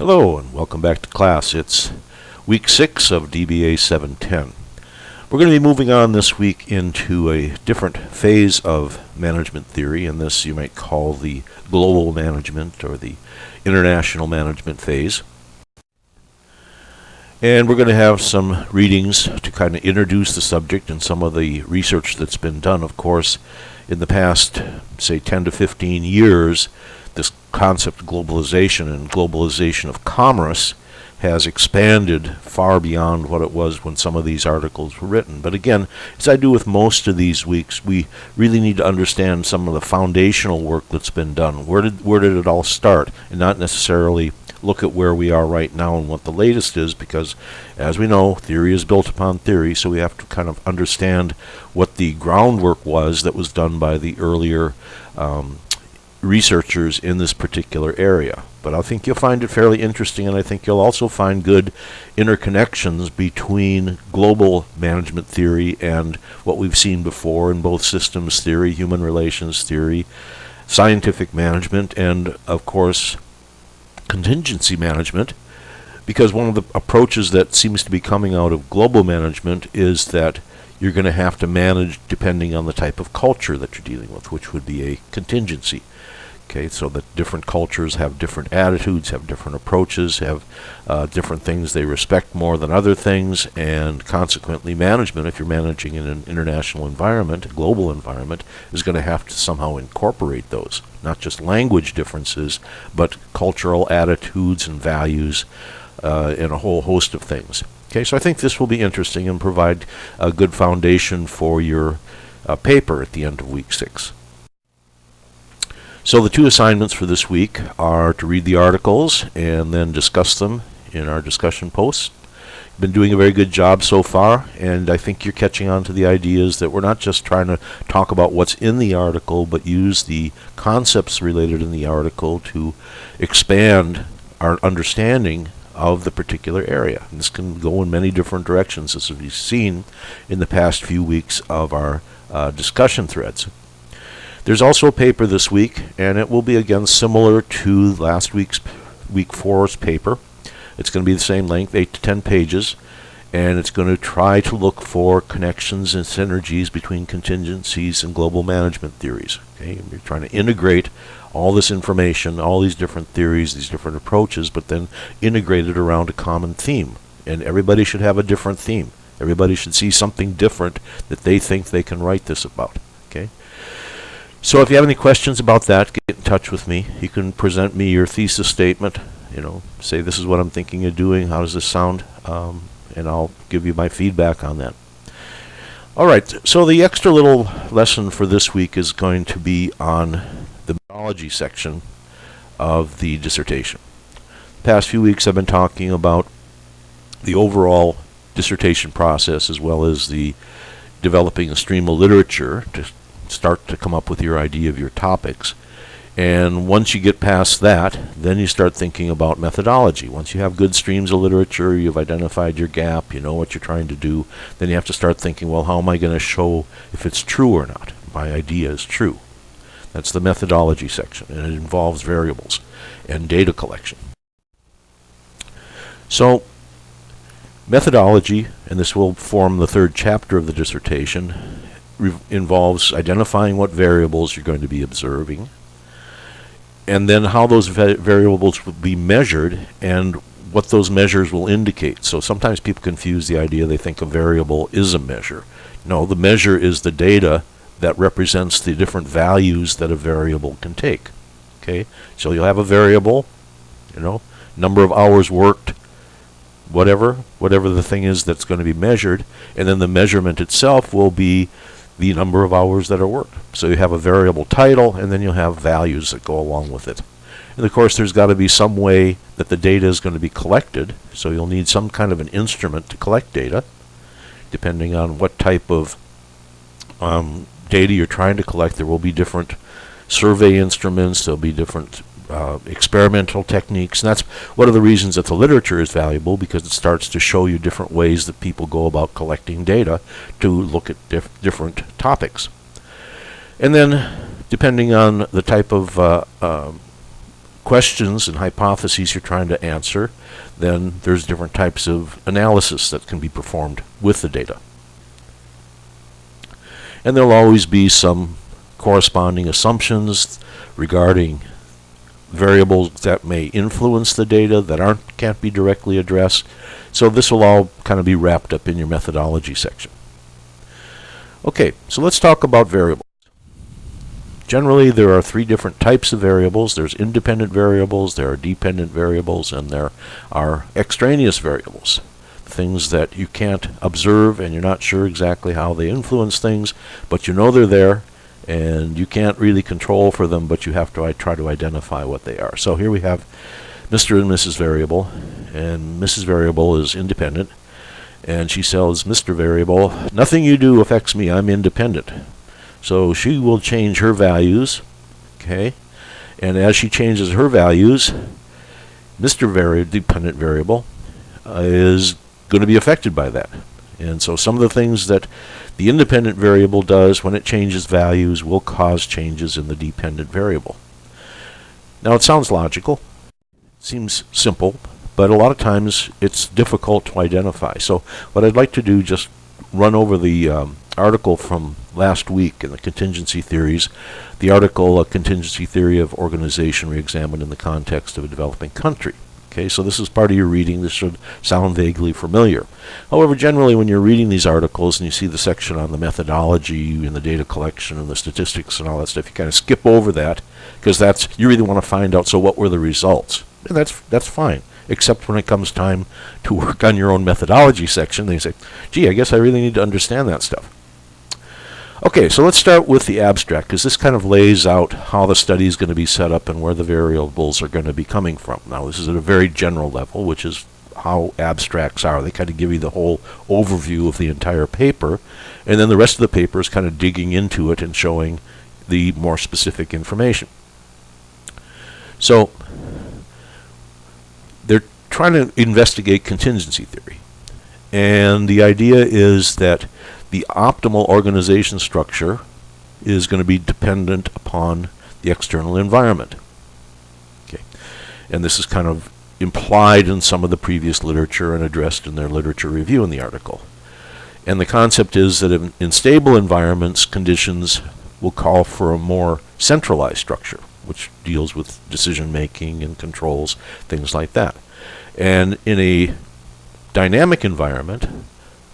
Hello and welcome back to class. It's week 6 of DBA710. We're going to be moving on this week into a different phase of management theory, and this you might call the global management or the international management phase. And we're going to have some readings to kind of introduce the subject and some of the research that's been done. Of course, in the past, say 10 to 15 years, this concept of globalization and globalization of commerce has expanded far beyond what it was when some of these articles were written. But again, as I do with most of these weeks, we really need to understand some of the foundational work that's been done. Where did it all start? And not necessarily look at where we are right now and what the latest is, because as we know, theory is built upon theory, so we have to kind of understand what the groundwork was that was done by the earlier researchers in this particular area. But I think you'll find it fairly interesting, and I think you'll also find good interconnections between global management theory and what we've seen before in both systems theory, human relations theory, scientific management, and of course contingency management, because one of the approaches that seems to be coming out of global management is that you're going to have to manage depending on the type of culture that you're dealing with, which would be a contingency. Okay, so that different cultures have different attitudes, have different approaches, have different things they respect more than other things, and consequently management, if you're managing in an international environment, a global environment, is going to have to somehow incorporate those. Not just language differences, but cultural attitudes and values and a whole host of things. Okay, so I think this will be interesting and provide a good foundation for your paper at the end of week 6. So the two assignments for this week are to read the articles and then discuss them in our discussion posts. You've been doing a very good job so far, and I think you're catching on to the ideas that we're not just trying to talk about what's in the article, but use the concepts related in the article to expand our understanding of the particular area. And this can go in many different directions, as we've seen in the past few weeks of our discussion threads. There's also a paper this week, and it will be again similar to last week's week 4's paper. It's going to be the same length, 8 to 10 pages, and it's going to try to look for connections and synergies between contingencies and global management theories. Okay, you're trying to integrate all this information, all these different theories, these different approaches, but then integrate it around a common theme. And everybody should have a different theme. Everybody should see something different that they think they can write this about. Okay. So if you have any questions about that, get in touch with me. You can present me your thesis statement, say this is what I'm thinking of doing, how does this sound, and I'll give you my feedback on that. All right, so the extra little lesson for this week is going to be on the methodology section of the dissertation. The past few weeks I've been talking about the overall dissertation process as well as the developing a stream of literature to start to come up with your idea of your topics. And once you get past that, then you start thinking about methodology. Once you have good streams of literature, you've identified your gap, you know what you're trying to do, then you have to start thinking, well, how am I going to show if it's true or not? My idea is true. That's the methodology section, and it involves variables and data collection. So methodology, and this will form the 3rd chapter of the dissertation, involves identifying what variables you're going to be observing, and then how those variables will be measured and what those measures will indicate. So sometimes people confuse the idea, they think a variable is a measure. No, the measure is the data that represents the different values that a variable can take. Okay, so you'll have a variable, number of hours worked, whatever the thing is that's going to be measured, and then the measurement itself will be the number of hours that are worked. So you have a variable title, and then you'll have values that go along with it. And of course, there's got to be some way that the data is going to be collected, so you'll need some kind of an instrument to collect data, depending on what type of data you're trying to collect. There will be different survey instruments, there'll be different experimental techniques, and that's one of the reasons that the literature is valuable, because it starts to show you different ways that people go about collecting data to look at different topics. And then, depending on the type of questions and hypotheses you're trying to answer, then there's different types of analysis that can be performed with the data. And there'll always be some corresponding assumptions regarding variables that may influence the data that can't be directly addressed. So this will all kind of be wrapped up in your methodology section. Okay, so let's talk about variables. Generally, there are three different types of variables. There's independent variables, there are dependent variables, and there are extraneous variables. Things that you can't observe and you're not sure exactly how they influence things, but you know they're there, and you can't really control for them, but you have to try to identify what they are. So here we have Mr. and Mrs. Variable, and Mrs. Variable is independent, and she tells Mr. Variable, nothing you do affects me, I'm independent. So she will change her values, okay, and as she changes her values, Mr. Dependent Variable is going to be affected by that. And so some of the things that the independent variable does when it changes values will cause changes in the dependent variable. Now it sounds logical, seems simple, but a lot of times it's difficult to identify. So what I'd like to do, just run over the article from last week in the contingency theories, the article Contingency Theory of Organization Reexamined in the Context of a Developing Country. Okay, so this is part of your reading. This should sound vaguely familiar. However, generally when you're reading these articles and you see the section on the methodology and the data collection and the statistics and all that stuff, you kind of skip over that because you really want to find out, so what were the results? And that's fine, except when it comes time to work on your own methodology section, they say, gee, I guess I really need to understand that stuff. Okay, so let's start with the abstract, because this kind of lays out how the study is going to be set up and where the variables are going to be coming from. Now, this is at a very general level, which is how abstracts are. They kind of give you the whole overview of the entire paper, and then the rest of the paper is kind of digging into it and showing the more specific information. So, they're trying to investigate contingency theory, and the idea is that the optimal organization structure is going to be dependent upon the external environment. Okay, and this is kind of implied in some of the previous literature and addressed in their literature review in the article. And the concept is that in stable environments, conditions will call for a more centralized structure, which deals with decision making and controls, things like that. And in a dynamic environment,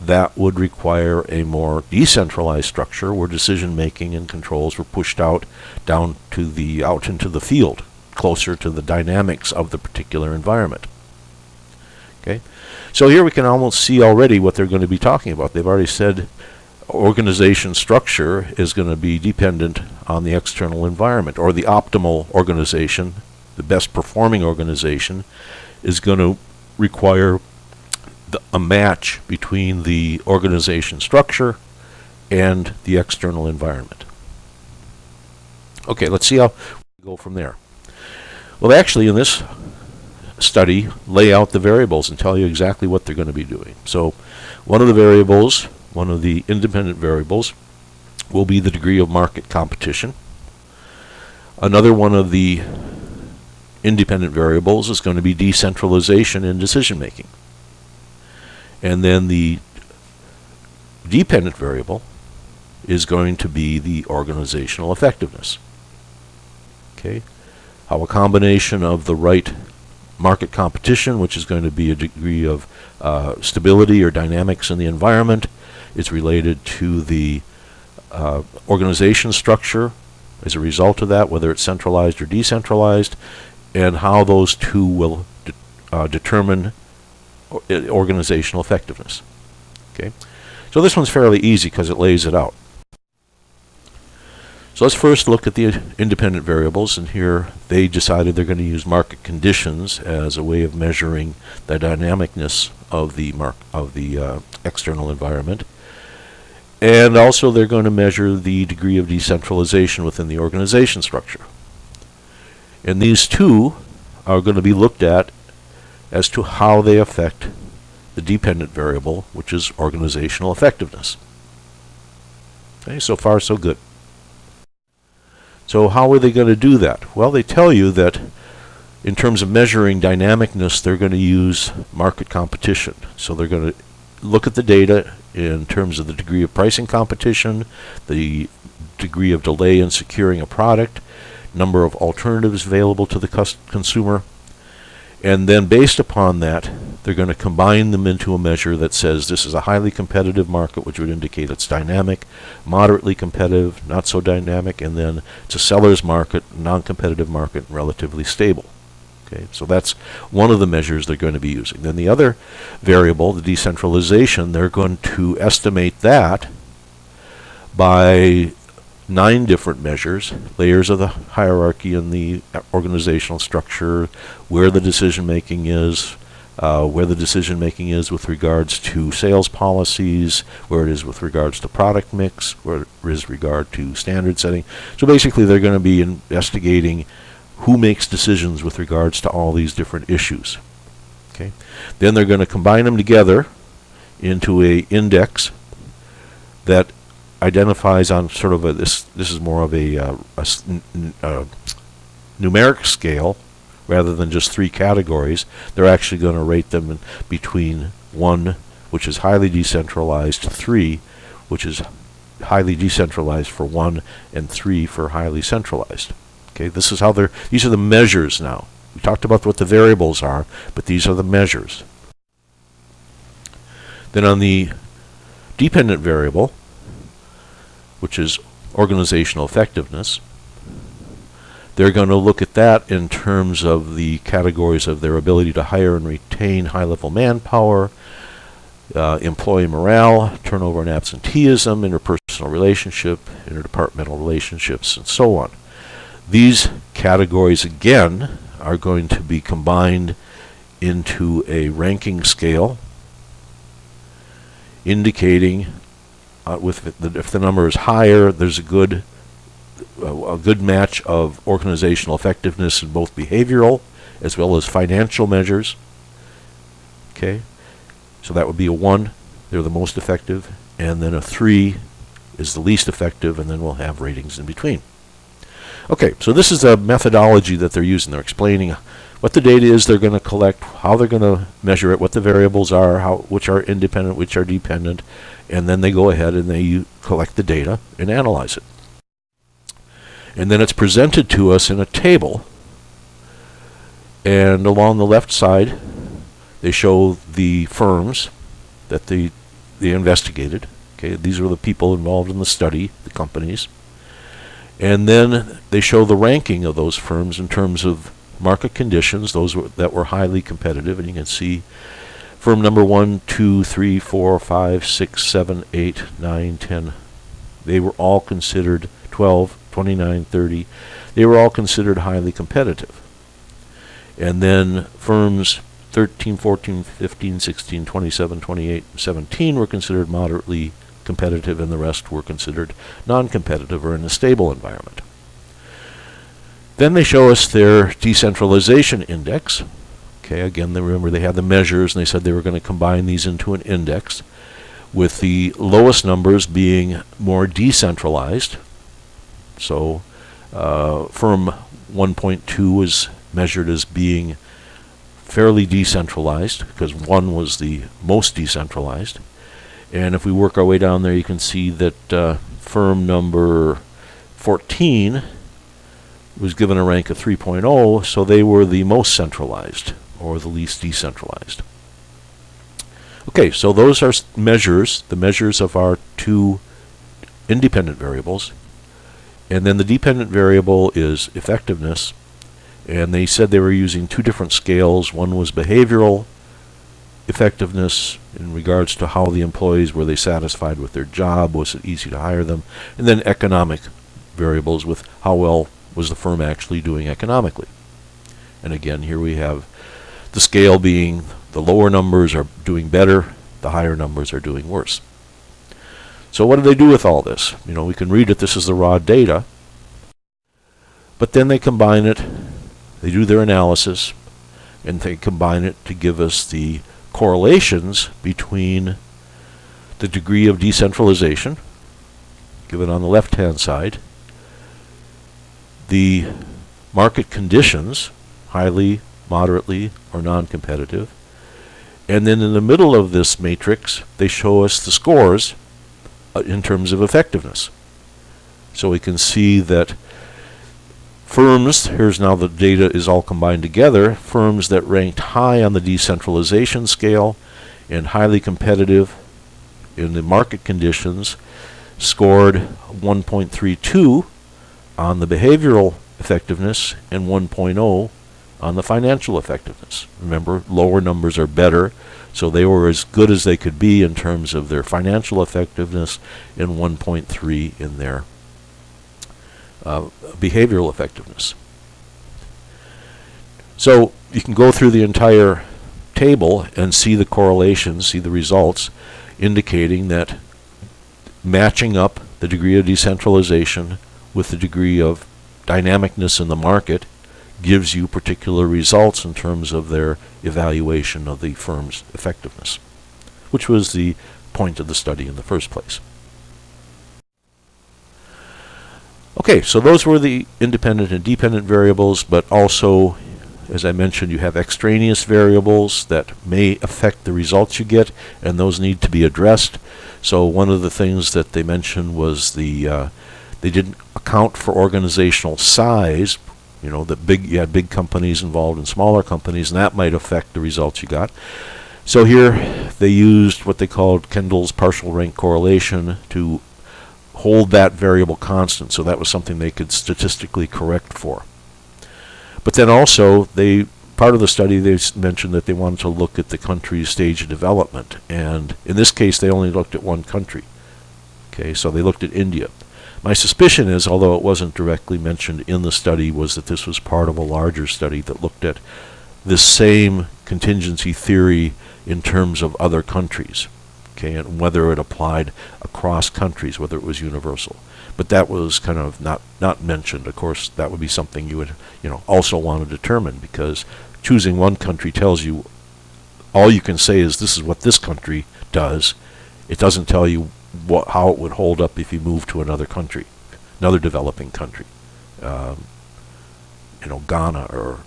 that would require a more decentralized structure where decision-making and controls were pushed out into the field, closer to the dynamics of the particular environment. Okay, so here we can almost see already what they're going to be talking about. They've already said organization structure is going to be dependent on the external environment, or the optimal organization, the best performing organization, is going to require a match between the organization structure and the external environment. Okay, let's see how we go from there. Well, actually, in this study, lay out the variables and tell you exactly what they're going to be doing. So, one of the variables, one of the independent variables, will be the degree of market competition. Another one of the independent variables is going to be decentralization in decision making. And then the dependent variable is going to be the organizational effectiveness. Okay, how a combination of the right market competition, which is going to be a degree of stability or dynamics in the environment, is related to the organization structure as a result of that, whether it's centralized or decentralized, and how those two will determine organizational effectiveness. Okay, so this one's fairly easy because it lays it out. So let's first look at the independent variables, and here they decided they're going to use market conditions as a way of measuring the dynamicness of the external environment, and also they're going to measure the degree of decentralization within the organization structure. And these two are going to be looked at as to how they affect the dependent variable, which is organizational effectiveness. Okay, so far so good. So how are they going to do that? Well, they tell you that In terms of measuring dynamicness, they're going to use market competition. So they're going to look at the data in terms of the degree of pricing competition, the degree of delay in securing a product, number of alternatives available to the consumer, and then based upon that, they're going to combine them into a measure that says this is a highly competitive market, which would indicate it's dynamic, moderately competitive, not so dynamic, and then it's a seller's market, non-competitive market, relatively stable. Okay, so that's one of the measures they're going to be using. Then the other variable, the decentralization, they're going to estimate that by 9 different measures, layers of the hierarchy in the organizational structure, where the decision-making is, with regards to sales policies, where it is with regards to product mix, where it is regard to standard setting. So basically they're going to be investigating who makes decisions with regards to all these different issues. Okay. Then they're going to combine them together into a index that identifies on sort of this is more of a numeric scale rather than just 3 categories. They're actually going to rate them in between 1, which is highly decentralized, 3, which is highly decentralized for 1, and 3 for highly centralized. Okay, this is how these are the measures now. We talked about what the variables are, but these are the measures. Then on the dependent variable, which is organizational effectiveness, they're going to look at that in terms of the categories of their ability to hire and retain high-level manpower, employee morale, turnover and absenteeism, interpersonal relationship, interdepartmental relationships, and so on. These categories, again, are going to be combined into a ranking scale indicating if the number is higher, there's a good match of organizational effectiveness in both behavioral as well as financial measures. Okay, so that would be a 1, they're the most effective, and then a 3 is the least effective, and then we'll have ratings in between. Okay, so this is a methodology that they're using. They're explaining what the data is they're going to collect, how they're going to measure it, what the variables are, which are independent, which are dependent, and then they go ahead and they collect the data and analyze it. And then it's presented to us in a table, and along the left side they show the firms that they investigated. Okay, these are the people involved in the study, the companies. And then they show the ranking of those firms in terms of market conditions, those that were highly competitive, and you can see firm number 1, 2, 3, 4, 5, 6, 7, 8, 9, 10. They were all considered 12, 29, 30. They were all considered highly competitive. And then firms 13, 14, 15, 16, 27, 28, 17 were considered moderately competitive, and the rest were considered non-competitive or in a stable environment. Then they show us their decentralization index. Okay, again, remember they had the measures, and they said they were going to combine these into an index, with the lowest numbers being more decentralized. So firm 1.2 was measured as being fairly decentralized, because 1 was the most decentralized. And if we work our way down there, you can see that firm number 14 was given a rank of 3.0, so they were the most centralized, or the least decentralized. Okay, so those are measures, the measures of our 2 independent variables. And then the dependent variable is effectiveness, and they said they were using 2 different scales. One was behavioral effectiveness in regards to how the employees, were they satisfied with their job, was it easy to hire them, and then economic variables with how well was the firm actually doing economically. And again, here we have the scale being the lower numbers are doing better, the higher numbers are doing worse. So what do they do with all this? You know, we can read it, this is the raw data, but then they combine it, they do their analysis, and they combine it to give us the correlations between the degree of decentralization, given on the left-hand side, the market conditions, highly, moderately, or non-competitive. And then in the middle of this matrix, they show us the scores in terms of effectiveness. So we can see that firms, here's now the data is all combined together, firms that ranked high on the decentralization scale and highly competitive in the market conditions scored 1.32 on the behavioral effectiveness and 1.0 on the financial effectiveness. Remember, lower numbers are better, so they were as good as they could be in terms of their financial effectiveness and 1.3 in their behavioral effectiveness. So you can go through the entire table and see the correlations, see the results, indicating that matching up the degree of decentralization with the degree of dynamicness in the market gives you particular results in terms of their evaluation of the firm's effectiveness, which was the point of the study in the first place. Okay, so those were the independent and dependent variables, but also, as I mentioned, you have extraneous variables that may affect the results you get, and those need to be addressed. So one of the things that they mentioned was they didn't account for organizational size. You know, you had big companies involved and smaller companies, and that might affect the results you got. So here they used what they called Kendall's partial rank correlation to hold that variable constant. So that was something they could statistically correct for. But then also, part of the study, they mentioned that they wanted to look at the country's stage of development. And in this case, they only looked at one country. Okay, so they looked at India. My suspicion is, although it wasn't directly mentioned in the study, was that this was part of a larger study that looked at this same contingency theory in terms of other countries, okay, and whether it applied across countries, whether it was universal. But that was kind of not mentioned. Of course, that would be something you would also want to determine, because choosing one country tells you, all you can say is this is what this country does. It doesn't tell you how it would hold up if you move to another country, another developing country, Ghana or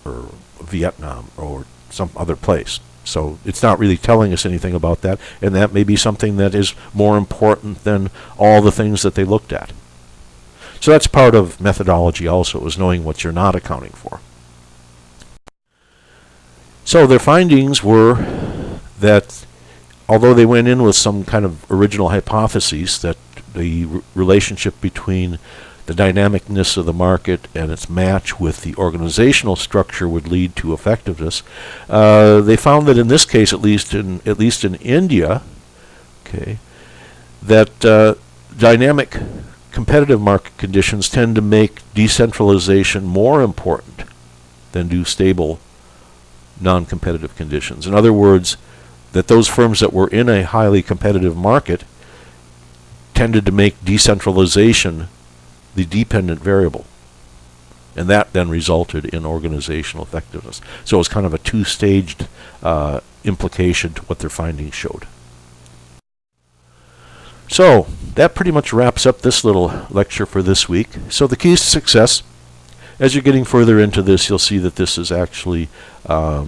Vietnam or some other place. So it's not really telling us anything about that, and that may be something that is more important than all the things that they looked at. So that's part of methodology also, is knowing what you're not accounting for. So their findings were that although they went in with some kind of original hypotheses that the relationship between the dynamicness of the market and its match with the organizational structure would lead to effectiveness, they found that in this case, at least in India, okay, that dynamic competitive market conditions tend to make decentralization more important than do stable non-competitive conditions. In other words, that those firms that were in a highly competitive market tended to make decentralization the dependent variable. And that then resulted in organizational effectiveness. So it was kind of a two-staged implication to what their findings showed. So that pretty much wraps up this little lecture for this week. So the keys to success, as you're getting further into this, you'll see that this is actually a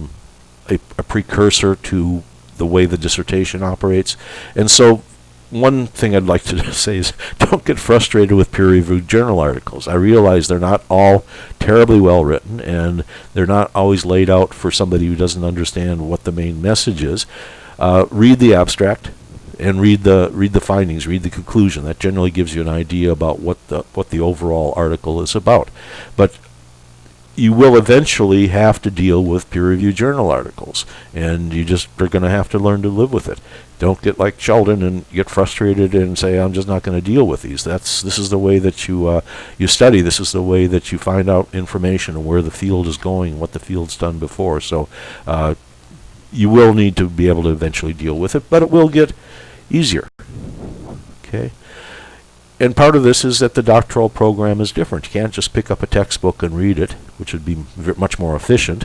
precursor to the way the dissertation operates. And so one thing I'd like to say is don't get frustrated with peer-reviewed journal articles. I realize they're not all terribly well written, and they're not always laid out for somebody who doesn't understand what the main message is. Read the abstract and read the findings, read the conclusion. That generally gives you an idea about what the overall article is about. But you will eventually have to deal with peer-reviewed journal articles, and you just are going to have to learn to live with it. Don't get like Sheldon and get frustrated and say, I'm just not going to deal with these. This is the way that you study. This is the way that you find out information and where the field is going, what the field's done before. So you will need to be able to eventually deal with it, but it will get easier. Okay. And part of this is that the doctoral program is different. You can't just pick up a textbook and read it, which would be much more efficient,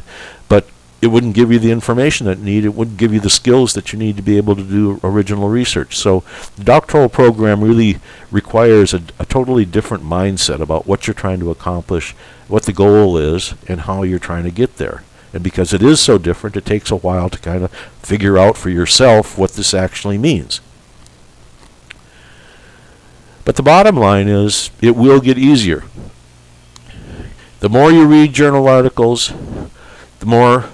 but it wouldn't give you the information that you need. It wouldn't give you the skills that you need to be able to do original research. So the doctoral program really requires a totally different mindset about what you're trying to accomplish, what the goal is, and how you're trying to get there. And because it is so different, it takes a while to kind of figure out for yourself what this actually means. But the bottom line is, it will get easier. The more you read journal articles, the more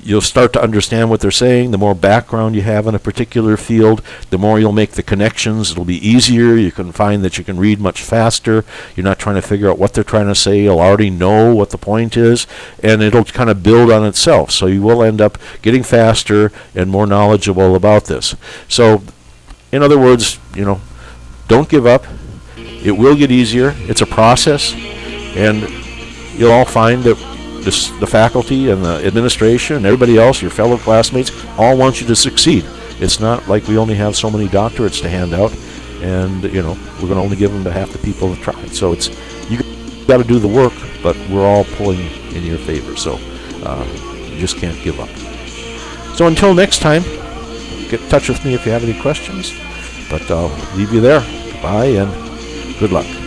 you'll start to understand what they're saying. The more background you have in a particular field, the more you'll make the connections. It'll be easier. You can find that you can read much faster. You're not trying to figure out what they're trying to say. You'll already know what the point is, and it'll kind of build on itself. So you will end up getting faster and more knowledgeable about this. So, in other words, don't give up. It will get easier. It's a process, and you'll all find that the faculty and the administration and everybody else, your fellow classmates, all want you to succeed. It's not like we only have so many doctorates to hand out, and we're going to only give them to half the people that tried. So you got to do the work, but we're all pulling in your favor. So you just can't give up. So until next time, get in touch with me if you have any questions. But I'll leave you there. Goodbye and good luck.